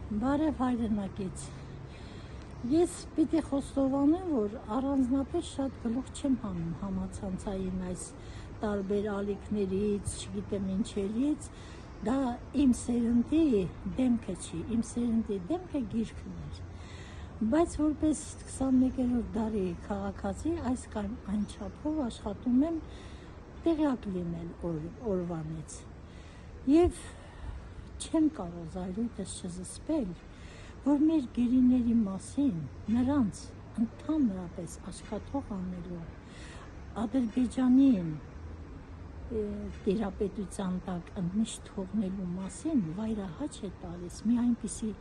Բարև հայրենակից, ես պիտի խոստովանեմ, որ առանձնապես շատ գլուխ չեմ հանում համացանցային այս տարբեր ալիքներից, չգիտեմ ինչերից, դա իմ սերնդի դեմքը չի, իմ սերնդի դեմքը գիրքն էր, բայց որպես 21-րդ դարի քաղաքացի այս կամ այն չափով աշխատում եմ տեղյակ լինել օրվանից և չեմ կարող զայրույթս չզսպել, որ մեր գերիների մասին, նրանց ընդհանրապես աշխատող անելու, Ադրբեջանին տիրապետության տակ ընդմիշտ թողնելու մասին վայրահաճ է տալիս մի այնպիսի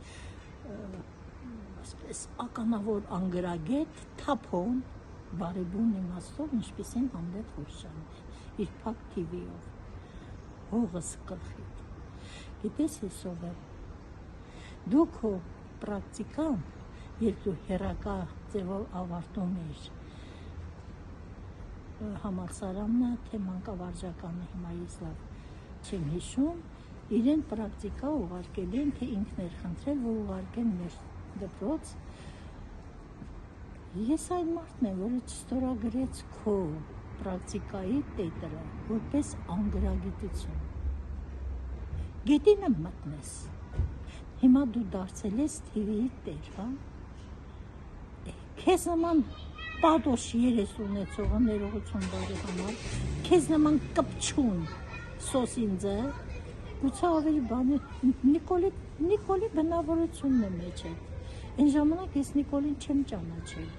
ականավոր անգրագետ, թափոն, բարեբուն իմաստով, ինչպիսին Համլետ Խուշյանն է, իր փակ TV-ով, հողս գլխիդ։ Գիտես ես ով է, դու քո պրակտիկան, երբ դու հեռակա ձևով ավարտում ես համալսարանը, թե մանկավարժականը, հիմա ես լավ չեմ հիշում, իրեն պրակտիկա ուղարկել են, թե ինքն էր խնդրել, որ ուղարկեն մեր դպրոց։ Ես այն մարդն եմ, որը չստորագրեց քո պրակտիկայի տետրը, որպես անգրագիտություն։ Գետինը մտնես, հիմա դու դարձել ես TV-ի տեր, հա? Քեզ նման պատոշ երես ունեցողը ներողություն բարի համար, քեզ նման կպչուն սոսինձը, գուցե ավելի բանը, Նիկոլի բնավորությունն է մեջ է, այն ժամանակ ես Նիկոլին չեմ ճանաչել,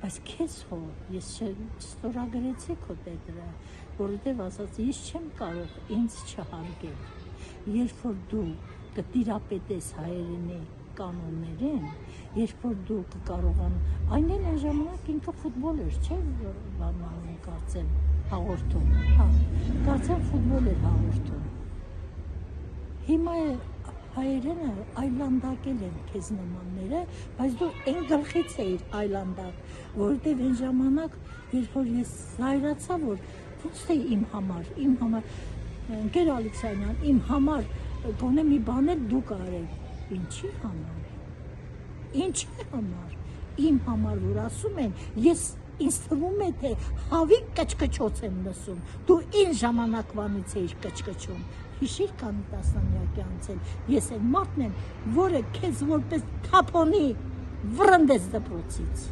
բայց քեզ հո ես չստորագրեցի քո տետրը, որովհետև ասաց, ես չեմ կարող ինձ չհարգել, երբ որ դու կտիրապետես հայերենի կանոններին, երբ որ դու կկարողան, այն էլ այն ժամանակ ինքը ֆուտբոլ էր, չէ, բանանում կարծեմ հաղորդում, հա, կարծեմ ֆուտբոլ էր հաղորդում, հիմա հայերենը այլանդակել են քեզ նմանները, բայց դու այն գլխից էիր այլանդակ, որովհետև այն ժամանակ, երբ որ ես զայրացա, որ ոնց թե իմ համար, Գեր Ալեքսանյան, իմ համար գոնե մի բան էլ դու կարել, ինչի համար, իմ համար, որ ասում են, ինձ թվում է, թե հավիկ կչկչոց եմ լսում, դու ինձ ժամանակվանից էիր կչկչում, հիշիր կանի տասնամյակի անցել, ես այն մարդն եմ, որը քեզ որպես թափոնի վռնդեց դպրոցից։